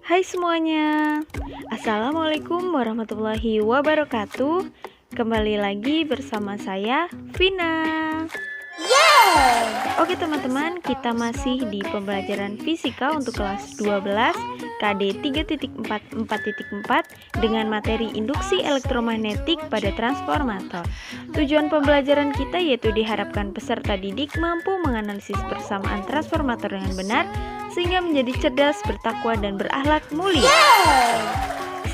Hai semuanya, Assalamualaikum warahmatullahi wabarakatuh. Kembali lagi bersama saya, Vina. Oke teman-teman, kita masih di pembelajaran fisika untuk kelas 12 KD 3.4.4 dengan materi induksi elektromagnetik pada transformator. Tujuan pembelajaran kita yaitu diharapkan peserta didik mampu menganalisis persamaan transformator dengan benar sehingga menjadi cerdas, bertakwa, dan berakhlak mulia.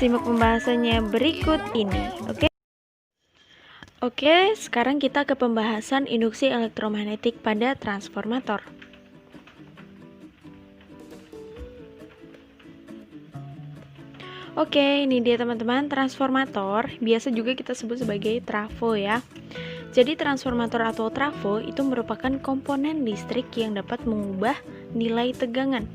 Simak pembahasannya berikut ini, oke? Oke, sekarang kita ke pembahasan induksi elektromagnetik pada transformator. Oke, ini dia teman-teman, transformator, biasa juga kita sebut sebagai trafo ya. Jadi transformator atau trafo itu merupakan komponen listrik yang dapat mengubah nilai tegangan.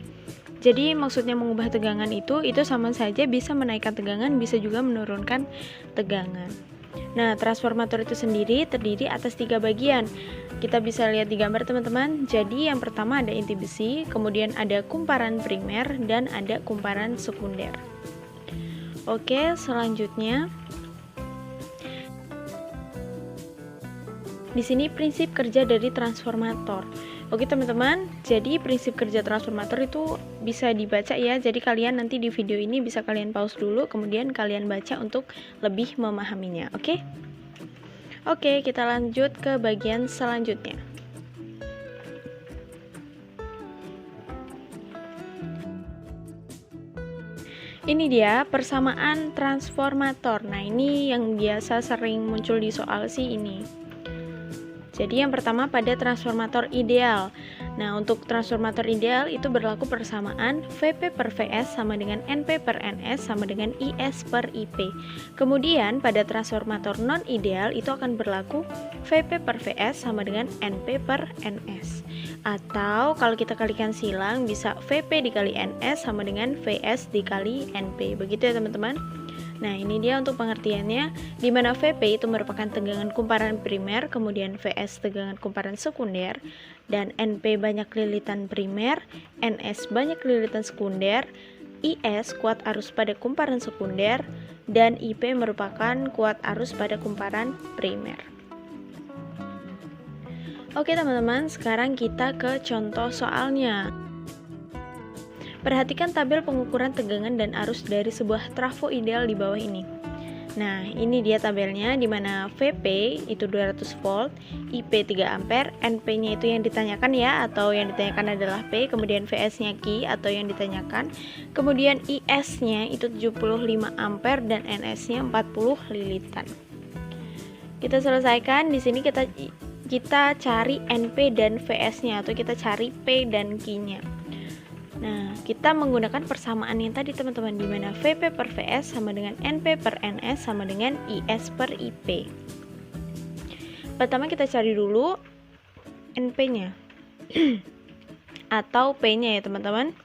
Jadi maksudnya mengubah tegangan itu sama saja bisa menaikkan tegangan, bisa juga menurunkan tegangan. Nah, transformator itu sendiri terdiri atas 3 bagian. Kita bisa lihat di gambar teman-teman. Jadi yang pertama ada inti besi, kemudian ada kumparan primer, dan ada kumparan sekunder. Oke, selanjutnya di sini prinsip kerja dari transformator. Oke teman-teman, jadi prinsip kerja transformator itu bisa dibaca ya. Jadi kalian nanti di video ini bisa kalian pause dulu, kemudian kalian baca untuk lebih memahaminya. Oke, kita lanjut ke bagian selanjutnya. Ini dia persamaan transformator. Nah, ini yang biasa sering muncul di soal sih ini. Jadi yang pertama pada transformator ideal. Nah, untuk transformator ideal itu berlaku persamaan Vp per Vs sama dengan Np per Ns sama dengan Is per Ip. Kemudian pada transformator non ideal itu akan berlaku Vp per Vs sama dengan Np per Ns. Atau kalau kita kalikan silang bisa Vp dikali Ns sama dengan Vs dikali Np. Begitu ya teman-teman. Nah, ini dia untuk pengertiannya, di mana Vp itu merupakan tegangan kumparan primer, kemudian Vs tegangan kumparan sekunder, dan Np banyak lilitan primer, Ns banyak lilitan sekunder, Is kuat arus pada kumparan sekunder, dan Ip merupakan kuat arus pada kumparan primer. Oke teman-teman, sekarang kita ke contoh soalnya. Perhatikan tabel pengukuran tegangan dan arus dari sebuah trafo ideal di bawah ini. Nah, ini dia tabelnya di mana Vp itu 200 volt, Ip 3 ampere, Np-nya itu yang ditanyakan ya, atau yang ditanyakan adalah P, kemudian Vs-nya Q atau yang ditanyakan, kemudian Is-nya itu 75 ampere dan Ns-nya 40 lilitan. Kita selesaikan, di sini kita cari Np dan Vs-nya atau kita cari P dan Q-nya. Nah, kita menggunakan persamaan yang tadi teman-teman, di mana Vp per Vs sama dengan Np per Ns sama dengan Is per Ip. Pertama kita cari dulu Np-nya atau P-nya ya teman-teman.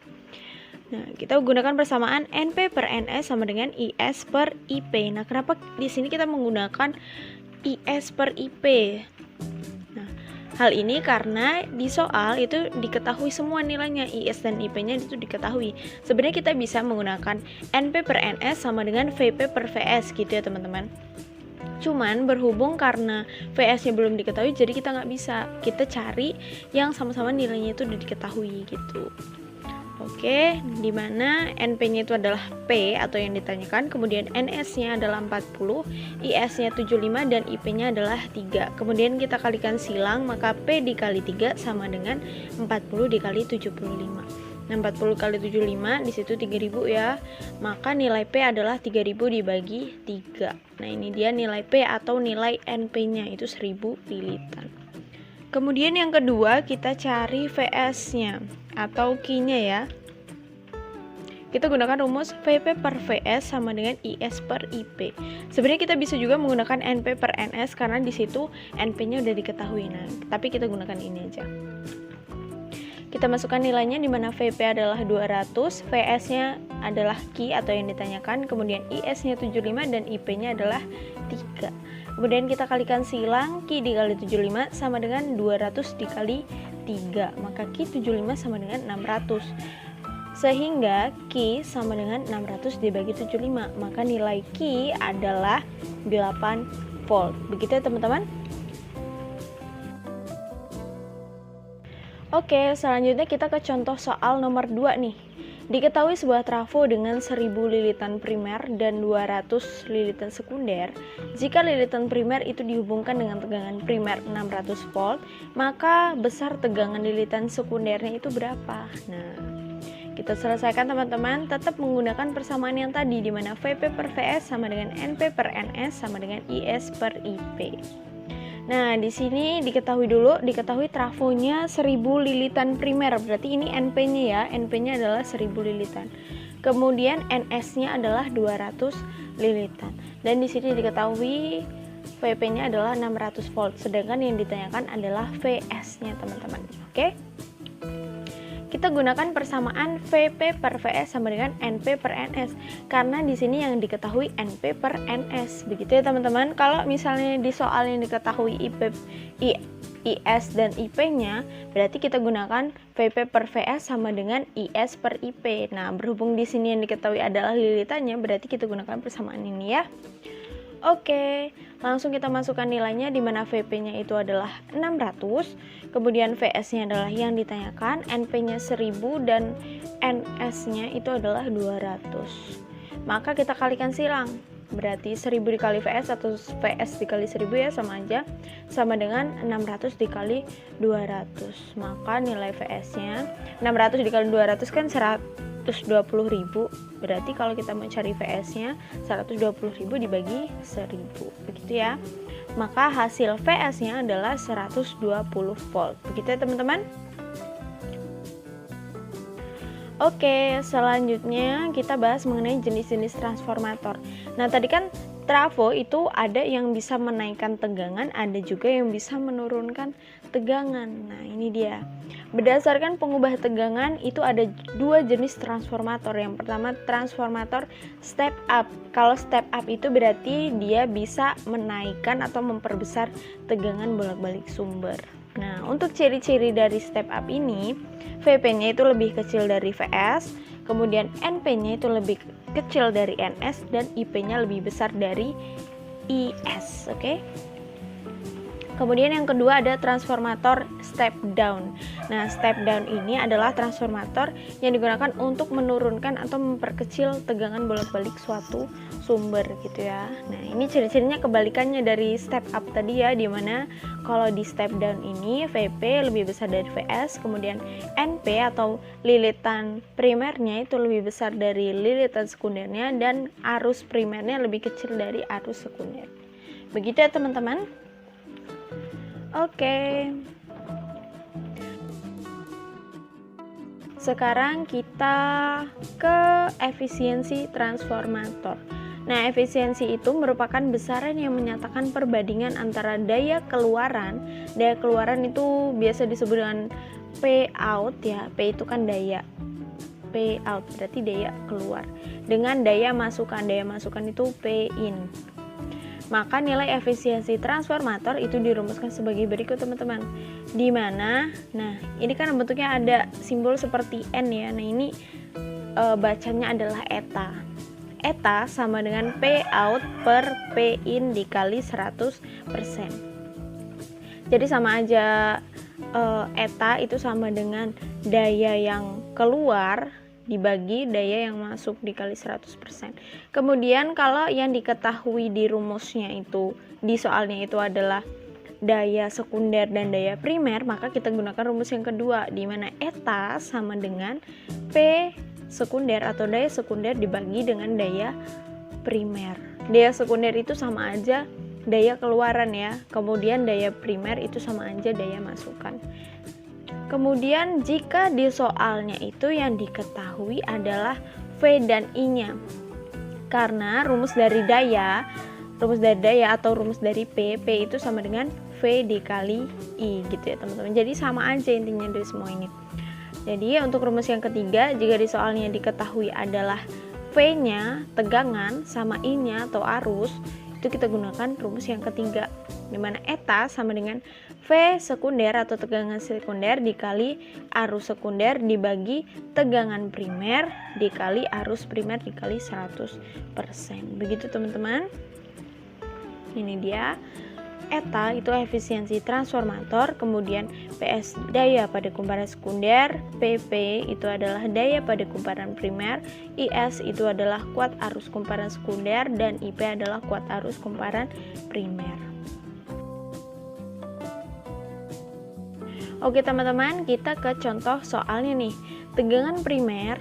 Nah, kita gunakan persamaan Np per Ns sama dengan Is per Ip. Nah, kenapa di sini kita menggunakan Is per Ip? Hal ini karena di soal itu diketahui semua nilainya, Is dan Ip-nya itu diketahui. Sebenarnya kita bisa menggunakan Np per Ns sama dengan Vp per Vs gitu ya teman-teman. Cuman berhubung karena Vs-nya belum diketahui, jadi kita nggak bisa. Kita cari yang sama-sama nilainya itu udah diketahui gitu. Oke, dimana Np-nya itu adalah P atau yang ditanyakan, kemudian Ns-nya adalah 40, Is-nya 75, dan Ip-nya adalah 3. Kemudian kita kalikan silang, maka P dikali 3 sama dengan 40 dikali 75. Nah, 40 kali 75 disitu 3000 ya, maka nilai P adalah 3000 dibagi 3. Nah, ini dia nilai P atau nilai Np-nya itu 1000 lilitan. Kemudian yang kedua kita cari Vs-nya atau Q-nya ya. Kita gunakan rumus Vp per Vs sama dengan Is per Ip. Sebenarnya kita bisa juga menggunakan Np per Ns karena di situ Np-nya udah diketahui. Nah, tapi kita gunakan ini aja. Kita masukkan nilainya di mana Vp adalah 200, Vs-nya adalah Q atau yang ditanyakan, kemudian Is-nya 75 dan Ip-nya adalah 3. Kemudian kita kalikan silang, Q dikali 75 sama dengan 200 dikali 3. Maka Q 75 sama dengan 600. Sehingga Q sama dengan 600 dibagi 75, maka nilai Q adalah 8 volt. Begitu ya teman-teman. Oke, selanjutnya kita ke contoh soal nomor 2 nih. Diketahui sebuah trafo dengan 1000 lilitan primer dan 200 lilitan sekunder. Jika lilitan primer itu dihubungkan dengan tegangan primer 600 volt, maka besar tegangan lilitan sekundernya itu berapa? Nah, kita selesaikan teman-teman, tetap menggunakan persamaan yang tadi, di mana VP per VS sama dengan NP per NS sama dengan IS per IP. Nah, di sini diketahui trafonya 1000 lilitan primer, berarti ini NP-nya ya, NP-nya adalah 1000 lilitan. Kemudian NS-nya adalah 200 lilitan. Dan di sini diketahui VP-nya adalah 600 volt, sedangkan yang ditanyakan adalah VS-nya, teman-teman. Oke? Kita gunakan persamaan VP per VS sama dengan NP per NS, karena di sini yang diketahui NP per NS. Begitu ya teman-teman. Kalau misalnya di soal yang diketahui IS dan IP-nya, berarti kita gunakan VP per VS sama dengan IS per IP. Nah, berhubung di sini yang diketahui adalah lilitannya, berarti kita gunakan persamaan ini ya. Oke, langsung kita masukkan nilainya, di mana VP-nya itu adalah 600, kemudian VS-nya adalah yang ditanyakan, NP-nya 1000 dan NS-nya itu adalah 200. Maka kita kalikan silang. Berarti 1000 dikali VS atau VS dikali 1000 ya sama aja, sama dengan 600 dikali 200. Maka nilai VS-nya 600 dikali 200 kan 120.000. Berarti kalau kita mencari VS-nya 120.000 dibagi 1000. Begitu ya. Maka hasil VS-nya adalah 120 volt. Begitu ya teman-teman. Oke, selanjutnya kita bahas mengenai jenis-jenis transformator. Nah, tadi kan trafo itu ada yang bisa menaikkan tegangan, ada juga yang bisa menurunkan tegangan. Nah, ini dia. Berdasarkan pengubah tegangan itu ada dua jenis transformator. Yang pertama transformator step up. Kalau step up itu berarti dia bisa menaikkan atau memperbesar tegangan bolak-balik sumber. Nah, untuk ciri-ciri dari step up ini, VP-nya itu lebih kecil dari VS, kemudian NP-nya itu lebih kecil dari NS, dan IP-nya lebih besar dari IS. Oke? Kemudian yang kedua ada transformator step down. Nah, step down ini adalah transformator yang digunakan untuk menurunkan atau memperkecil tegangan bolak-balik suatu sumber gitu ya. Nah, ini ciri-cirinya kebalikannya dari step up tadi ya, dimana kalau di step down ini VP lebih besar dari VS, kemudian NP atau lilitan primernya itu lebih besar dari lilitan sekundernya, dan arus primernya lebih kecil dari arus sekunder. Begitu ya teman-teman. Oke. Sekarang kita ke efisiensi transformator. Nah, efisiensi itu merupakan besaran yang menyatakan perbandingan antara daya keluaran. Daya keluaran itu biasa disebut dengan P out ya. P itu kan daya. P out berarti daya keluar. Dengan daya masukan. Daya masukan itu P in. Maka nilai efisiensi transformator itu dirumuskan sebagai berikut teman-teman. Di mana, nah ini kan bentuknya ada simbol seperti N ya. Nah ini bacanya adalah eta. Eta sama dengan P out per P in dikali 100%. Jadi sama aja, eta itu sama dengan daya yang keluar dibagi daya yang masuk dikali 100%. Kemudian kalau yang diketahui di rumusnya itu, di soalnya itu adalah daya sekunder dan daya primer, maka kita gunakan rumus yang kedua, di mana eta sama dengan P sekunder atau daya sekunder dibagi dengan daya primer. Daya sekunder itu sama aja daya keluaran ya, kemudian daya primer itu sama aja daya masukan. Kemudian jika di soalnya itu yang diketahui adalah V dan I-nya. Karena rumus dari daya atau rumus dari P itu sama dengan V dikali I gitu ya teman-teman. Jadi sama aja intinya dari semua ini. Jadi untuk rumus yang ketiga, jika di soalnya diketahui adalah V-nya tegangan sama I-nya atau arus, Itu kita gunakan rumus yang ketiga, dimana eta sama dengan V sekunder atau tegangan sekunder dikali arus sekunder dibagi tegangan primer dikali arus primer dikali 100%. Begitu teman-teman. Ini dia. Eta itu efisiensi transformator, kemudian PS daya pada kumparan sekunder, PP itu adalah daya pada kumparan primer, IS itu adalah kuat arus kumparan sekunder, dan IP adalah kuat arus kumparan primer. Oke teman-teman, kita ke contoh soalnya nih. Tegangan primer,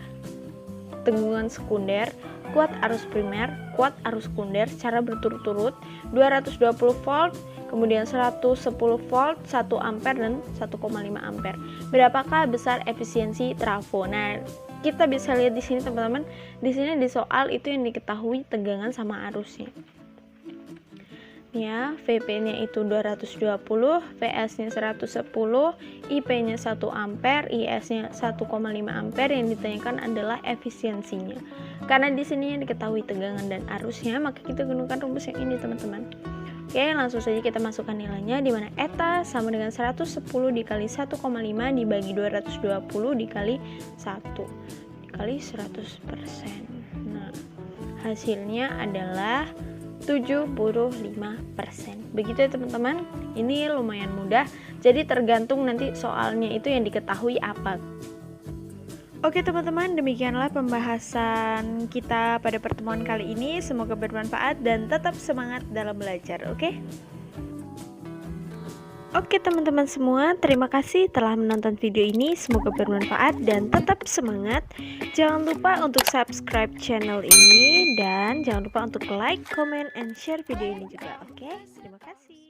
tegangan sekunder, kuat arus primer, kuat arus sekunder secara berturut-turut 220 volt, kemudian 110 volt, 1 ampere dan 1,5 ampere. Berapakah besar efisiensi trafo? Nah, kita bisa lihat di sini teman-teman. Di sini di soal itu yang diketahui tegangan sama arusnya. Ya, VP-nya itu 220, VS-nya 110, IP-nya 1 ampere, IS-nya 1,5 ampere. Yang ditanyakan adalah efisiensinya. Karena di sini yang diketahui tegangan dan arusnya, maka kita gunakan rumus yang ini teman-teman. Oke, langsung saja kita masukkan nilainya, di mana eta sama dengan 110 dikali 1,5 dibagi 220 dikali 1 dikali 100%. Nah, hasilnya adalah 75%. Begitu ya teman-teman. Ini lumayan mudah. Jadi tergantung nanti soalnya itu yang diketahui apa. Oke teman-teman, demikianlah pembahasan kita pada pertemuan kali ini. Semoga bermanfaat dan tetap semangat dalam belajar, oke? Oke teman-teman semua, terima kasih telah menonton video ini. Semoga bermanfaat dan tetap semangat. Jangan lupa untuk subscribe channel ini dan jangan lupa untuk like, comment, and share video ini juga, oke? Terima kasih.